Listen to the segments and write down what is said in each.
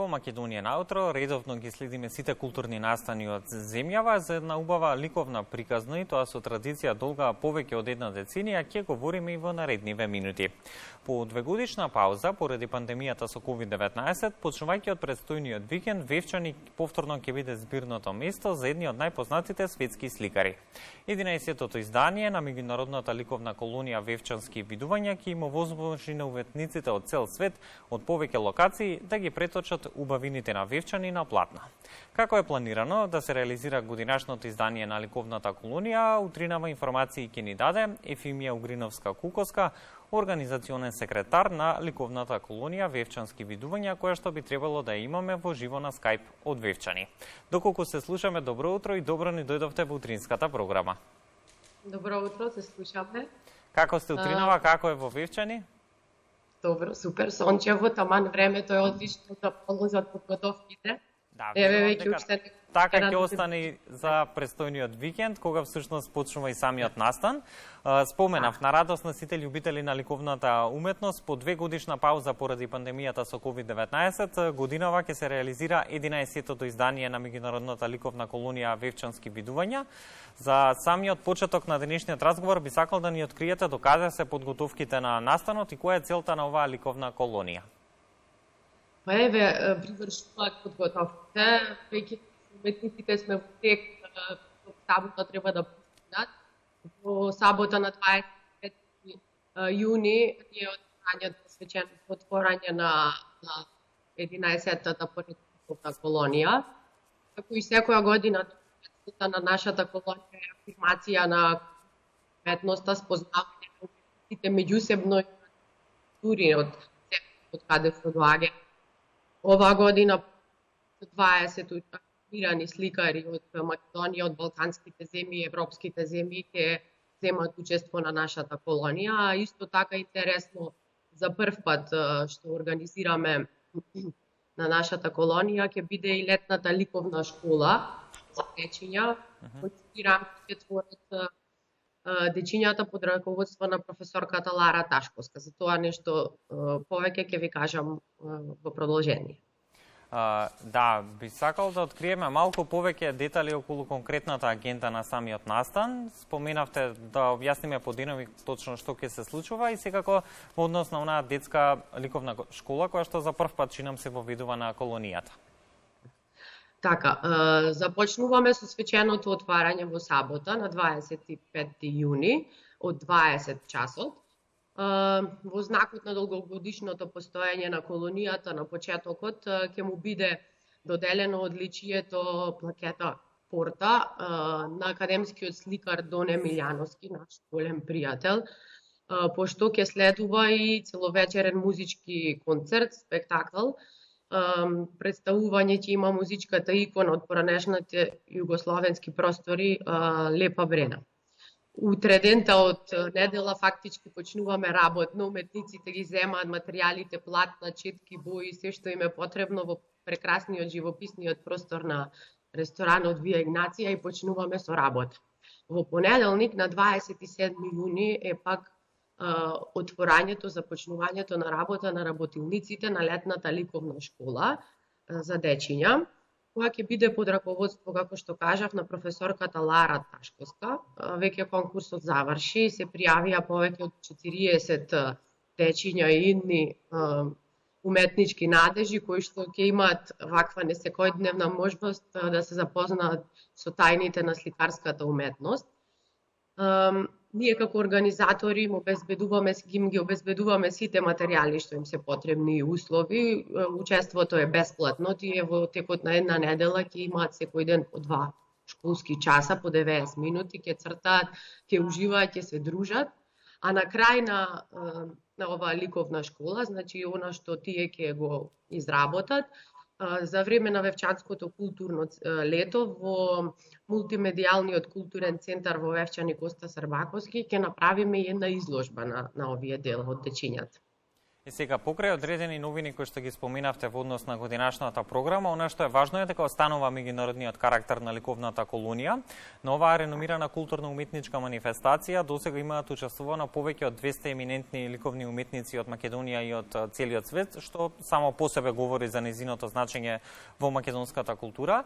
Во Македонија наутро редовно ги следиме сите културни настани од земјава за една убава ликовна приказна и тоа со традиција долга повеќе од една деценија, ќе говориме и во наредниве минути. По двегодишна пауза поради пандемијата со COVID-19, почнувајќи од предстојниот викенд, Вевчани повторно ќе биде збирното место за едни од најпознатите светски сликари. 11-тото издание на меѓународната ликовна колонија Вевчански видувања ќе им овозможи на уметниците од цел свет од повеќе локации да ги преточат убавините на Вевчани на платна. Како е планирано да се реализира годинашното издание на ликовната колонија, утринава информации ќе ни даде Ефимија Угриновска-Кукоска, организационен секретар на ликовната колонија Вевчански видувања, која што би требало да имаме во живо на Скајп од Вевчани. Доколку се слушаме, добро утро и добро ни дојдовте во утринската програма. Добро утро, се слушаме. Како сте утринава, како е во Вевчани? Добро, супер, сончево, таман времето е одлично за полозат подготовките. Да, веќе уште така ќе остане и за престојниот викенд, кога всушност почнува и самиот настан. Споменав, на радост на сите љубители на ликовната уметност, по 2 годишна пауза поради пандемијата со COVID-19, годинава ќе се реализира 11-тото издание на меѓународната ликовна колонија Вевчански видувања. За самиот почеток на денешниот разговор би сакал да ни откриете докаде се подготовките на настанот и која е целта на оваа ликовна колонија. Па еве, привршуваат подготовките, веќе уметниците сме во тек, сабота треба да почнат. Во сабота на 25 јуни е одбрањето посвечено отворање на 11-тата ликовна колонија. Како и секоја година, целта на нашата колонија е афирмација на уметноста, спознавање на уметниците меѓусебно и култури од каде се доаѓа. Оваа година 20 афирмирани сликари од Македонија, од балканските земји, европските земји ќе земат учество на нашата колонија, а исто така интересно за прв пат што организираме на нашата колонија ќе биде и летната ликовна школа за дечиња, кои рамки ќе творат дечињата под раководство на професорката Лара Ташковска. За тоа нешто повеќе ќе ви кажам во продолжение. Да, би сакал да откриеме малку повеќе детали околу конкретната агенда на самиот настан. Споменавте да објасниме подинови точно што ќе се случува и секако во однос на онаа детска ликовна школа која што за прв пат чинам се воведува на колонијата. Така, започнуваме со свеченото отварање во сабота на 25 јуни од 20 часот. Во знакот на долгогодишното постоење на колонијата на почетокот ќе му биде доделено одличието плакета Порта на академскиот сликар Доне Милјановски, наш голем пријател, пошто ќе следува и целовечерен музички концерт, спектакл. Представување ќе има музичката икона од поранешните југословенски простори Лепа Брена. Утре дента од недела фактички почнуваме работно, уметниците ги земаат материјалите, платна, четки, бои, се што им е потребно во прекрасниот живописниот простор на ресторанот Вија Игнација и почнуваме со работа. Во понеделник на 27 јуни е пак отворањето, започнувањето на работа на работилниците на летната ликовна школа за дечиња, која ќе биде под раководство, како што кажав, на професорката Лара Ташковска. Веќе конкурсот заврши, се пријавија повеќе од 40 дечиња и идни уметнички надежи, кои што ќе имаат ваква несекојдневна можност да се запознаат со тајните на сликарската уметност. Ние како организатори ги обезбедуваме сите материјали што им се потребни и услови. Учеството е бесплатно, тие во текот на една недела ќе имаат секој ден по 2 школски часа по 90 минути, ќе цртаат, ќе уживаат, ќе се дружат. А на крај на оваа ликовна школа, значи она што тие ќе го изработат, за време на Вевчанското културно лето во мултимедијалниот културен центар во Вевчани Коста Србаковски ќе направиме една изложба на овие дела од дечињата. И сега, покрај одредени новини кои што ги споменавте во однос на годинашната програма, она што е важно е дека останува меѓународниот карактер на ликовната колонија. На оваа реномирана културно-уметничка манифестација досега имаат учествувано повеќе од 200 еминентни ликовни уметници од Македонија и од целиот свет, што само по себе говори за незиното значење во македонската култура.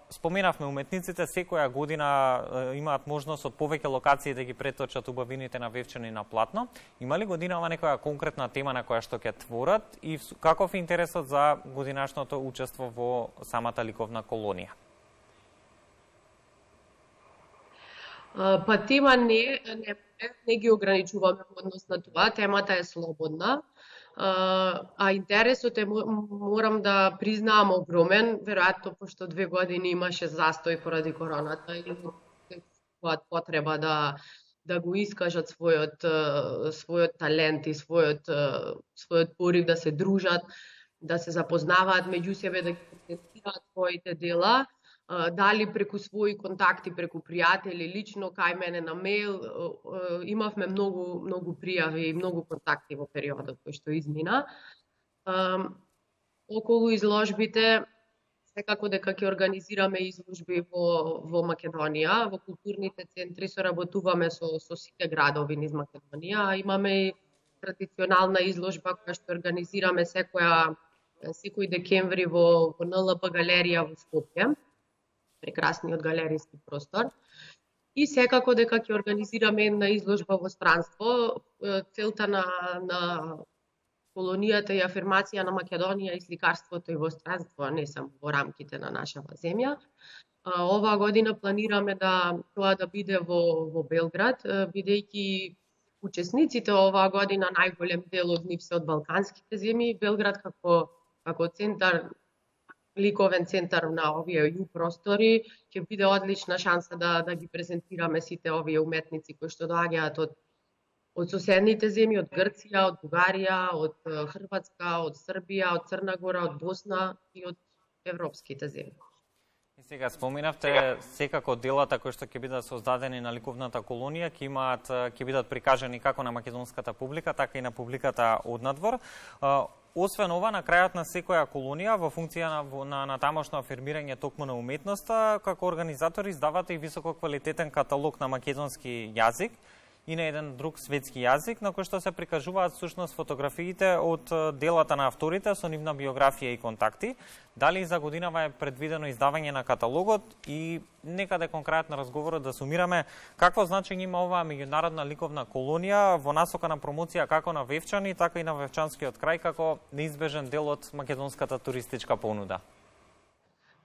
Споменавме уметниците, секоја година имаат можност од повеќе локации да ги преточат убавините на вевчани на платно. Има ли годинава некоја конкретна тема на која што ќе творат и каков е интересот за годинашното учество во самата ликовна колонија? Па тема не ги ограничуваме во однос на тоа, темата е слободна, а интересот е, морам да признаам, огромен, веројатно пошто 2 години имаше застој поради короната и потреба да го искажат својот талент и својот порив да се дружат, да се запознаваат меѓу себе, да ги презентираат своите дела, дали преку своји контакти, преку пријатели, лично кај мене на мејл, имавме многу пријави и многу контакти во периодот кој што измина. Околу изложбите, секако дека ќе организираме изложби во Македонија, во културните центри соработуваме со сите градови низ Македонија. Имаме и традиционална изложба која што организираме секој декември во НЛП галерија во Скопје, прекрасниот галериски простор. И секако дека ќе организираме една изложба во странство. Целта на колонијата и афирмација на Македонија и сликарството и во странство, а не само во рамките на нашава земја. Оваа година планираме тоа да биде во Белград, бидејќи учесниците оваа година најголем дел од нив се од балканските земји. Белград како центар, ликовен центар на овие ју простори, ќе биде одлична шанса да ги презентираме сите овие уметници кои што доаѓаат од соседните земји, од Грција, од Бугарија, од Хрватска, од Србија, од Црна Гора, од Босна и од европските земји. И сега споменавте секако делата кои што ќе бидат создадени на ликовната колонија ќе бидат прикажани како на македонската публика, така и на публиката однадвор. Освен ова, на крајот на секоја колонија, во функција на тамошно афирмирање токму на уметноста, како организатори издавате и висококвалитетен каталог на македонски јазик и на еден друг светски јазик, на кој што се прикажуваат всушност фотографиите од делата на авторите со нивна биографија и контакти. Дали за годинава е предвидено издавање на каталогот и некаде конкретно разговорот да сумираме какво значење има оваа меѓународна ликовна колонија во насока на промоција како на вевчани, така и на вевчанскиот крај како неизбежен дел од македонската туристичка понуда?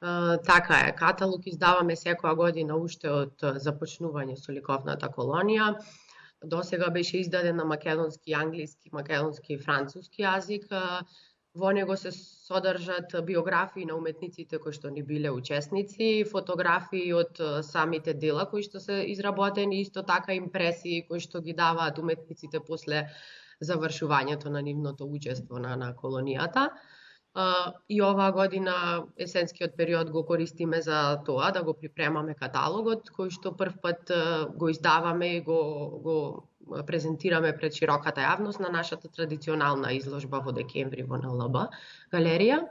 Така е, каталог издаваме секоја година уште од започнување со ликовната колонија. Досега беше издаден на македонски, англиски, македонски и француски јазик. Во него се содржат биографии на уметниците кои што ни биле учесници, фотографии од самите дела кои што се изработени, исто така импресии кои што ги даваат уметниците после завршувањето на нивното учество на колонијата. И оваа година есенскиот период го користиме за тоа да го припремаме каталогот кој што прв пат го издаваме и го презентираме пред широката јавност на нашата традиционална изложба во декември во НЛБ галерија.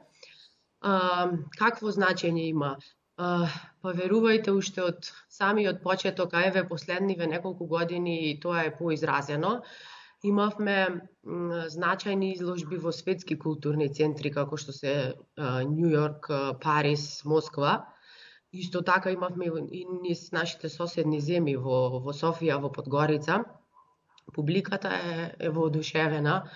Какво значење има? Па верувајте, уште од самиот почеток, а еве последниве неколку години тоа е поизразено. Имавме значајни изложби во светски културни центри, како што се Њу Јорк, Париз, Москва. Исто така имавме и низ нашите соседни земји во Софија, во Подгорица. Публиката е воодушевена.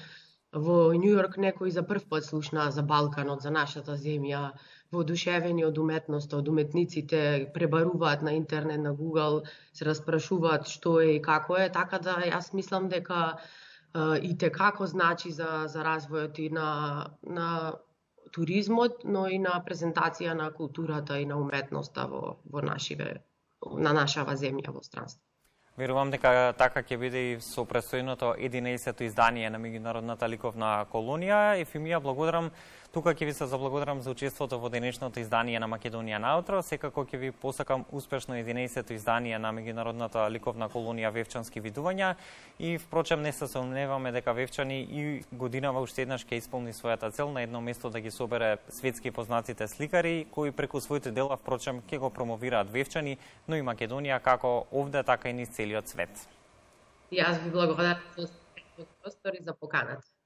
Во Њу Јорк некои за прв пат слушнаа за Балканот, за нашата земја, воодушевени од уметноста, од уметниците, пребаруваат на интернет, на Google, се распрашуваат што е и како е, така да јас мислам дека и текако значи за развојот и на туризмот, но и на презентација на културата и на уметноста на нашава земја во странство. Верувам дека така ќе биде и со престојното 11-то издание на меѓународната ликовна колонија. Ефимија, благодарам Тука ќе ви се заблагодарам за учеството во денешното издание на Македонија наутро. Секако ќе ви посакам успешно 11-то издание на меѓународната ликовна колонија Вевчански видувања и впрочем не се сомневаме дека Вевчани и годинава уште еднаш ќе исполни својата цел на едно место да ги собере светски познатите сликари кои преку своите дела впрочем ќе го промовираат Вевчани, но и Македонија како овде така и низ целиот свет. Јас ви благодарам за простор и за поканата.